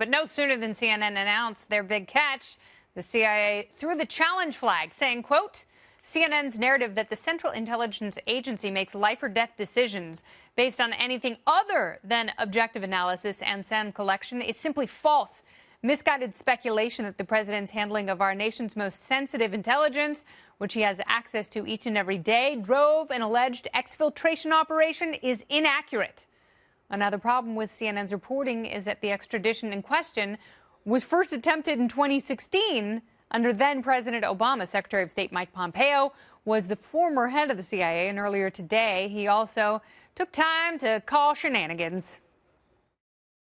But no sooner than CNN announced their big catch, the CIA threw the challenge flag, saying, quote, CNN's narrative that the Central Intelligence Agency makes life or death decisions based on anything other than objective analysis and sound collection is simply false. Misguided speculation that the president's handling of our nation's most sensitive intelligence, which he has access to each and every day, drove an alleged exfiltration operation is inaccurate. Another problem with CNN's reporting is that the extradition in question was first attempted in 2016 under then-President Obama. Secretary of State Mike Pompeo was the former head of the CIA, and earlier today he also took time to call shenanigans.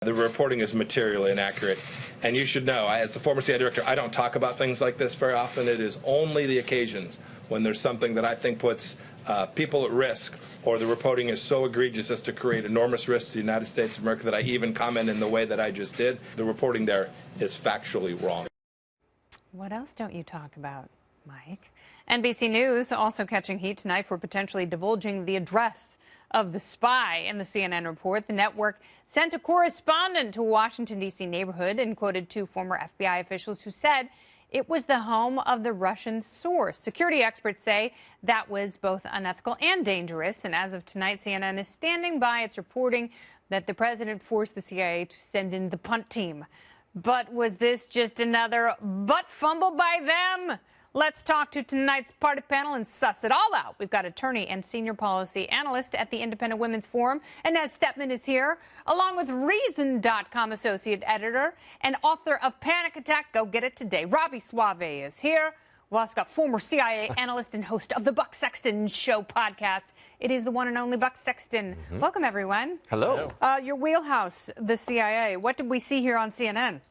The reporting is materially inaccurate, and you should know, as the former CIA director, I don't talk about things like this very often. It is only the occasions when there's something that I think puts people at risk, or the reporting is so egregious as to create enormous risk to the United States of America that I even comment in the way that I just did. The reporting there is factually wrong. What else don't you talk about, Mike? NBC News also catching heat tonight for potentially divulging the address of the spy. In the CNN report, the network sent a correspondent to a Washington, D.C. neighborhood and quoted two former FBI officials who said it was the home of the Russian source. Security experts say that was both unethical and dangerous. And as of tonight, CNN is standing by its reporting that the president forced the CIA to send in the punt team. But was this just another butt fumble by them? Let's talk to tonight's party panel and suss it all out. We've got attorney and senior policy analyst at the Independent Women's Forum, Inez Stepman is here, along with Reason.com associate editor and author of Panic Attack, Go Get It Today. Robby Soave is here. We also got former CIA analyst and host of the Buck Sexton Show podcast. It is the one and only Buck Sexton. Welcome, everyone. Hello. Your wheelhouse, the CIA. What did we see here on CNN?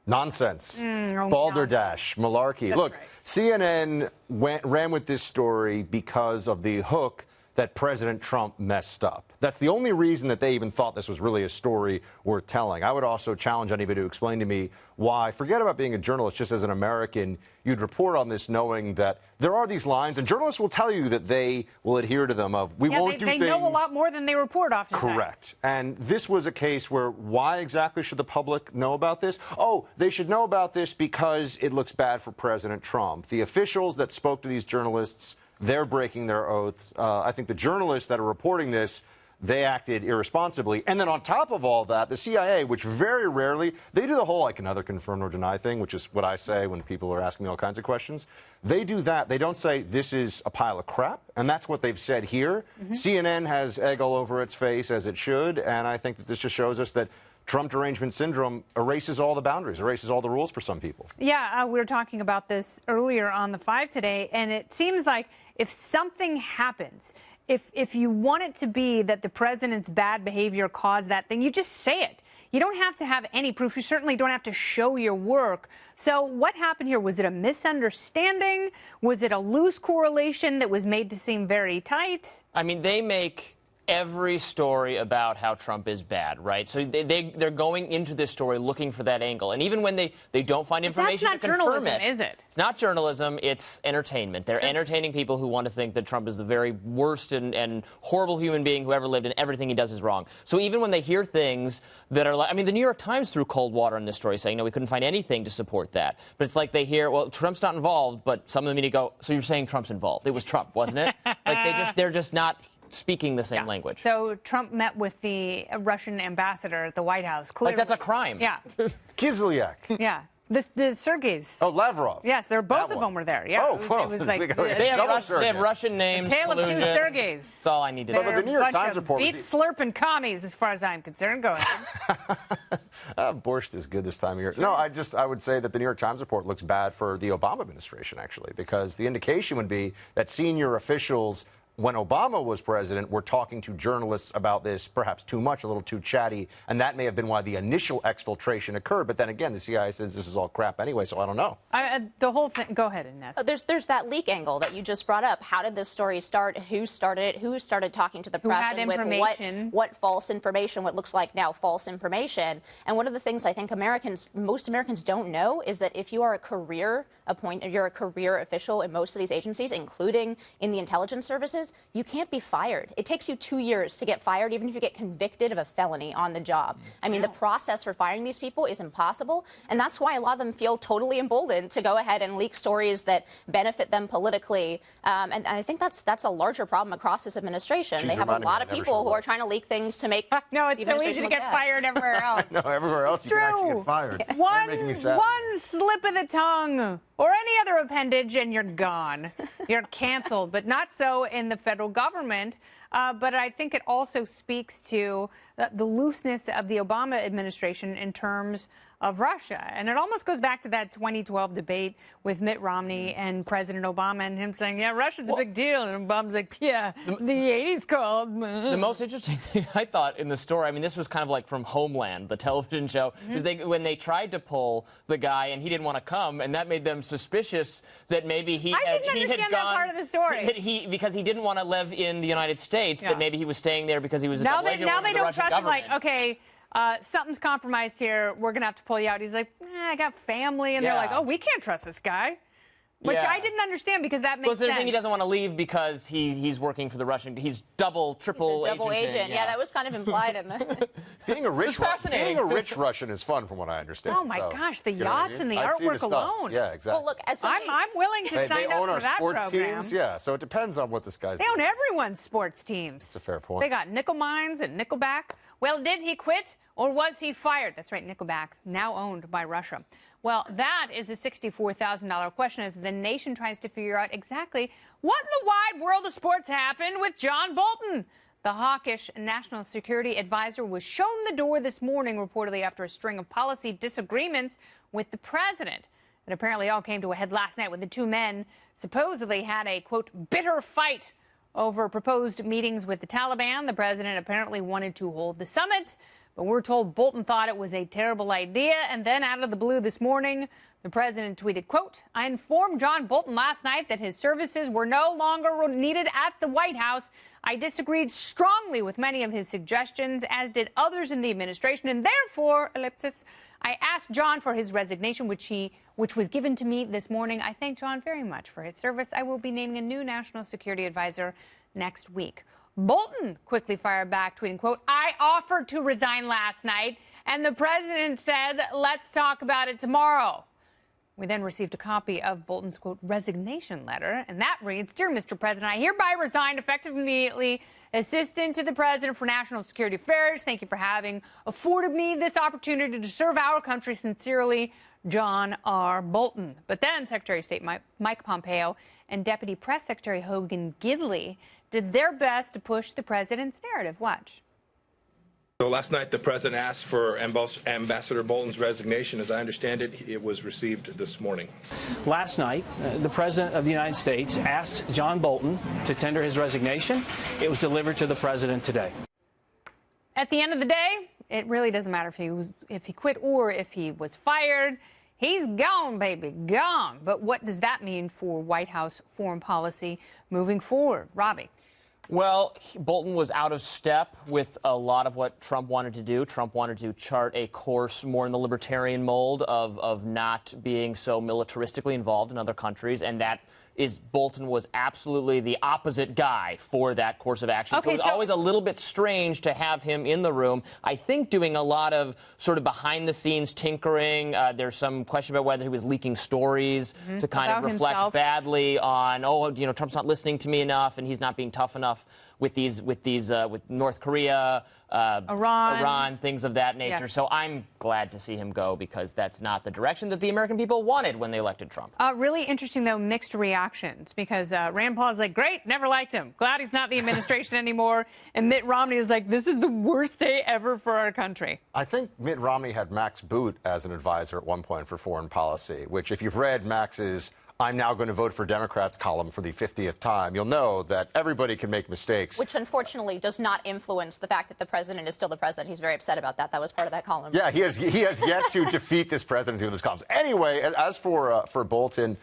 Nonsense. Balderdash. Malarkey. Look, right. CNN ran with this story because of the hook that President Trump messed up. That's the only reason that they even thought this was really a story worth telling. I would also challenge anybody to explain to me why, forget about being a journalist, just as an American, you'd report on this knowing that there are these lines, and journalists will tell you that they will adhere to them of, we won't do things. They know a lot more than they report oftentimes. Correct. And this was a case where why exactly should the public know about this? Oh, they should know about this because it looks bad for President Trump. The officials that spoke to these journalists, they're breaking their oaths. I think the journalists that are reporting this, they acted irresponsibly. And then on top of all that, the CIA, which very rarely, they do the whole I can neither confirm nor deny thing, which is what I say when people are asking me all kinds of questions. They do that. They don't say this is a pile of crap. And that's what they've said here. CNN has egg all over its face, as it should. And I think that this just shows us that Trump derangement syndrome erases all the boundaries, erases all the rules for some people. Yeah, we were talking about this earlier on the 5 today, and it seems like if something happens, if you want it to be that the president's bad behavior caused that thing, you just say it. You don't have to have any proof. You certainly don't have to show your work. So what happened here? Was it a misunderstanding? Was it a loose correlation that was made to seem very tight? I mean, they make every story about how Trump is bad, right? So they're going into this story looking for that angle. And even when they don't find information to confirm it. That's not journalism, is it? It's not journalism, it's entertainment. They're entertaining people who want to think that Trump is the very worst and horrible human being who ever lived and everything he does is wrong. So even when they hear things that are like, I mean, the New York Times threw cold water on this story saying, no, we couldn't find anything to support that. But it's like they hear, well, Trump's not involved, but some of the media go, so you're saying Trump's involved. It was Trump, wasn't it? Like they're just not speaking the same language. So Trump met with the Russian ambassador at the White House. Clearly. Like that's a crime. Yeah. Kislyak. Yeah. The Sergeys. Oh, Lavrov. Yes, both of them were there. Yeah. Oh, it was like they have Russian names. A tale of two Sergeys. That's all I need to know. But the New York Times report beat slurping commies, as far as I'm concerned. Go ahead. Borscht is good this time of year. No, I would say that the New York Times report looks bad for the Obama administration, actually, because the indication would be that senior officials, when Obama was president, were talking to journalists about this, perhaps too much, a little too chatty, and that may have been why the initial exfiltration occurred. But then again, the CIA says this is all crap anyway, so I don't know. The whole thing. Go ahead, Inez. There's that leak angle that you just brought up. How did this story start? Who started it? Who started talking to the press? Who had and information? With what false information? What looks like now false information? And one of the things I think most Americans don't know is that if you are you're a career official in most of these agencies, including in the intelligence services, is you can't be fired. It takes you 2 years to get fired, even if you get convicted of a felony on the job. I mean, the process for firing these people is impossible, and that's why a lot of them feel totally emboldened to go ahead and leak stories that benefit them politically. And I think that's a larger problem across this administration. They have a lot of people who are trying to leak things to make no, it's so easy to get fired everywhere else. No, everywhere else you can actually get fired. One slip of the tongue or any other appendage and you're gone. You're canceled, but not so in the federal government. But I think it also speaks to the looseness of the Obama administration in terms of Russia. And it almost goes back to that 2012 debate with Mitt Romney and President Obama and him saying, yeah, Russia's a big deal. And Obama's like, yeah, the 80s called. The most interesting thing I thought in the story, I mean, this was kind of like from Homeland, the television show, is when they tried to pull the guy and he didn't want to come, and that made them suspicious that maybe he had gone. That part of the story. Because he didn't want to live in the United States, that maybe he was staying there because he was a double agent. Now they the don't Russian trust government. him. Like, okay, something's compromised here. We're going to have to pull you out. He's like, I got family. And they're like, oh, we can't trust this guy. Which I didn't understand because that makes sense. Well, they're saying he doesn't want to leave because he's working for the Russian. He's triple agent. Yeah, that was kind of implied in the. Being a rich Russian is fun, from what I understand. Oh my gosh, the yachts and the artwork alone. Yeah, exactly. Well, look, as I'm willing to sign up for that program. They own our sports teams. Yeah, so it depends on what this guy's doing. They own everyone's sports teams. That's a fair point. They got nickel mines and Nickelback. Well, did he quit or was he fired? That's right, Nickelback, now owned by Russia. Well, that is a $64,000 question as the nation tries to figure out exactly what in the wide world of sports happened with John Bolton. The hawkish national security advisor was shown the door this morning, reportedly after a string of policy disagreements with the president. It apparently all came to a head last night when the two men supposedly had a, quote, bitter fight over proposed meetings with the Taliban. The president apparently wanted to hold the summit, but we're told Bolton thought it was a terrible idea. And then out of the blue this morning, the president tweeted, quote, I informed John Bolton last night that his services were no longer needed at the White House. I disagreed strongly with many of his suggestions, as did others in the administration. And therefore, ellipsis, I asked John for his resignation, which was given to me this morning. I thank John very much for his service. I will be naming a new national security advisor next week. Bolton quickly fired back, tweeting, quote, I offered to resign last night, and the president said, let's talk about it tomorrow. We then received a copy of Bolton's, quote, resignation letter, and that reads, Dear Mr. President, I hereby resign effective immediately, Assistant to the President for National Security Affairs. Thank you for having afforded me this opportunity to serve our country. Sincerely, John R. Bolton. But then Secretary of State Mike Pompeo and Deputy Press Secretary Hogan Gidley did their best to push the president's narrative. Watch. So last night, the president asked for Ambassador Bolton's resignation. As I understand it, it was received this morning. Last night, the president of the United States asked John Bolton to tender his resignation. It was delivered to the president today. At the end of the day, it really doesn't matter if he quit or if he was fired. He's gone, baby, gone. But what does that mean for White House foreign policy moving forward? Robby. Well, Bolton was out of step with a lot of what Trump wanted to do. Trump wanted to chart a course more in the libertarian mold of not being so militaristically involved in other countries, and Bolton was absolutely the opposite guy for that course of action. So it was always a little bit strange to have him in the room, I think doing a lot of sort of behind-the-scenes tinkering. There's some question about whether he was leaking stories to kind of reflect badly on, Trump's not listening to me enough and he's not being tough enough with North Korea, Iran, things of that nature. Yes. So I'm glad to see him go because that's not the direction that the American people wanted when they elected Trump. Really interesting, though, mixed reactions because Rand Paul is like, great, never liked him. Glad he's not the administration anymore. And Mitt Romney is like, this is the worst day ever for our country. I think Mitt Romney had Max Boot as an advisor at one point for foreign policy, which if you've read Max's I'm now going to vote for Democrats column for the 50th time, you'll know that everybody can make mistakes. Which, unfortunately, does not influence the fact that the president is still the president. He's very upset about that. That was part of that column. Yeah, he has yet to defeat this presidency with his columns. Anyway, as for Bolton,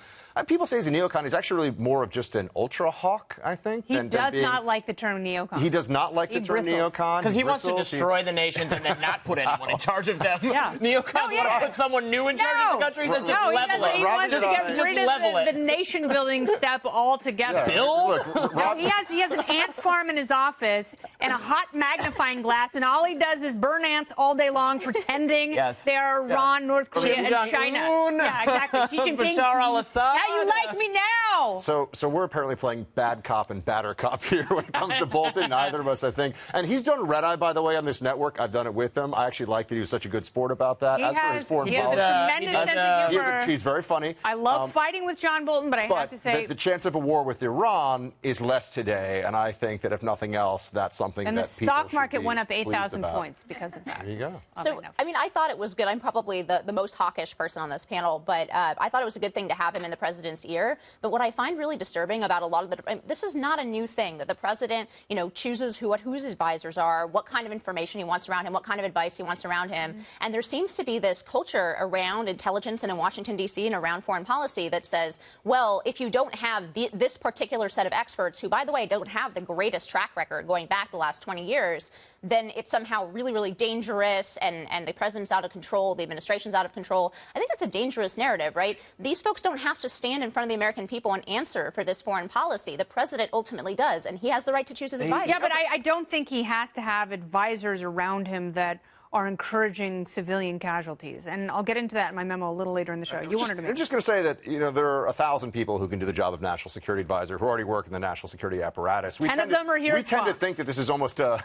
people say he's a neocon. He's actually really more of just an ultra hawk, I think. He does not like the term neocon. He does not like the term neocon. Because he wants to destroy the nations and then not put anyone in charge of them. Yeah. Neocons want to put someone new in charge of the country. So just level it. He wants to get rid of it. the nation-building step altogether. Yeah. Bill? Look, No, he has an ant farm in his office and a hot magnifying glass, and all he does is burn ants all day long, pretending Yes. they're Iran, North Korea, Kim and China. Jong-un. Yeah, exactly. Xi Jinping. Bashar al-Assad. How you like me now? So we're apparently playing bad cop and batter cop here when it comes to Bolton. Neither of us, I think. And he's done red eye, by the way, on this network. I've done it with him. I actually like that he was such a good sport about that. As for his foreign he has policy, a tremendous sense of humor. she's very funny. I love fighting with John Bolton, but I have to say, the chance of a war with Iran is less today, and I think that if nothing else, that's something and that the people stock should market be went up pleased 8,000 about. points because of that. There you go. So, I mean, I thought it was good. I'm probably the most hawkish person on this panel, but I thought it was a good thing to have him in the president's ear. But what I find really disturbing about a lot of this is not a new thing, that the president, chooses who his advisors are, what kind of information he wants around him, what kind of advice he wants around him. Mm-hmm. And there seems to be this culture around intelligence and in Washington, D.C. and around foreign policy that says, well, if you don't have this particular set of experts, who, by the way, don't have the greatest track record going back the last 20 years, then it's somehow really, really dangerous, and the president's out of control, the administration's out of control. I think that's a dangerous narrative, right? These folks don't have to stand in front of the American people and answer for this foreign policy. The president ultimately does, and he has the right to choose his advisors. Yeah, but I don't think he has to have advisors around him that are encouraging civilian casualties. And I'll get into that in my memo a little later in the show. You wanted to make. I'm just going to say that, there are 1,000 people who can do the job of national security advisor who already work in the national security apparatus. 10 of them are here We at tend to Fox. think that this is almost I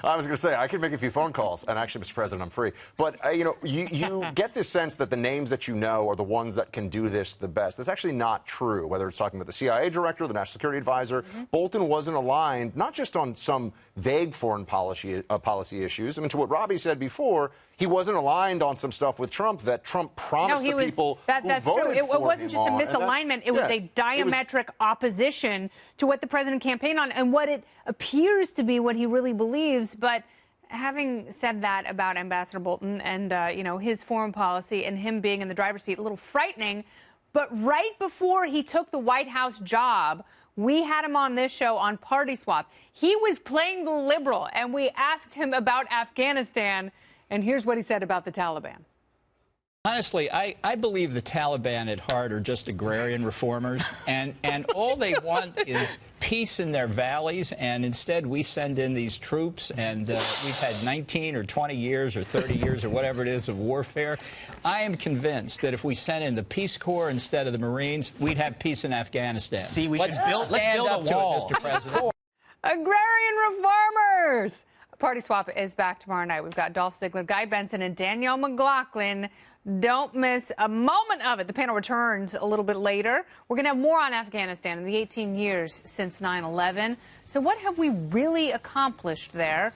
was going to say, I can make a few phone calls, and actually, Mr. President, I'm free. But, you get this sense that the names that you know are the ones that can do this the best. That's actually not true, whether it's talking about the CIA director, the national security advisor. Mm-hmm. Bolton wasn't aligned, not just on some vague foreign policy issues. I mean, to what Robby said before, he wasn't aligned on some stuff with Trump that Trump promised the people who that's voted true. for It wasn't him just a on. misalignment. It was a diametric opposition to what the president campaigned on and what it appears to be what he really believes. But having said that about Ambassador Bolton and, his foreign policy and him being in the driver's seat, a little frightening. But right before he took the White House job, we had him on this show on Party Swap. He was playing the liberal, and we asked him about Afghanistan, and here's what he said about the Taliban. Honestly, I believe the Taliban at heart are just agrarian reformers, and all they want is peace in their valleys, and instead we send in these troops, and we've had 19 or 20 years or 30 years or whatever it is of warfare. I am convinced that if we sent in the Peace Corps instead of the Marines, we'd have peace in Afghanistan. See, let's build a wall, Mr. President. Agrarian reformers! Party Swap is back tomorrow night. We've got Dolph Ziegler, Guy Benson, and Danielle McLaughlin. Don't miss a moment of it. The panel returns a little bit later. We're going to have more on Afghanistan in the 18 years since 9/11. So what have we really accomplished there?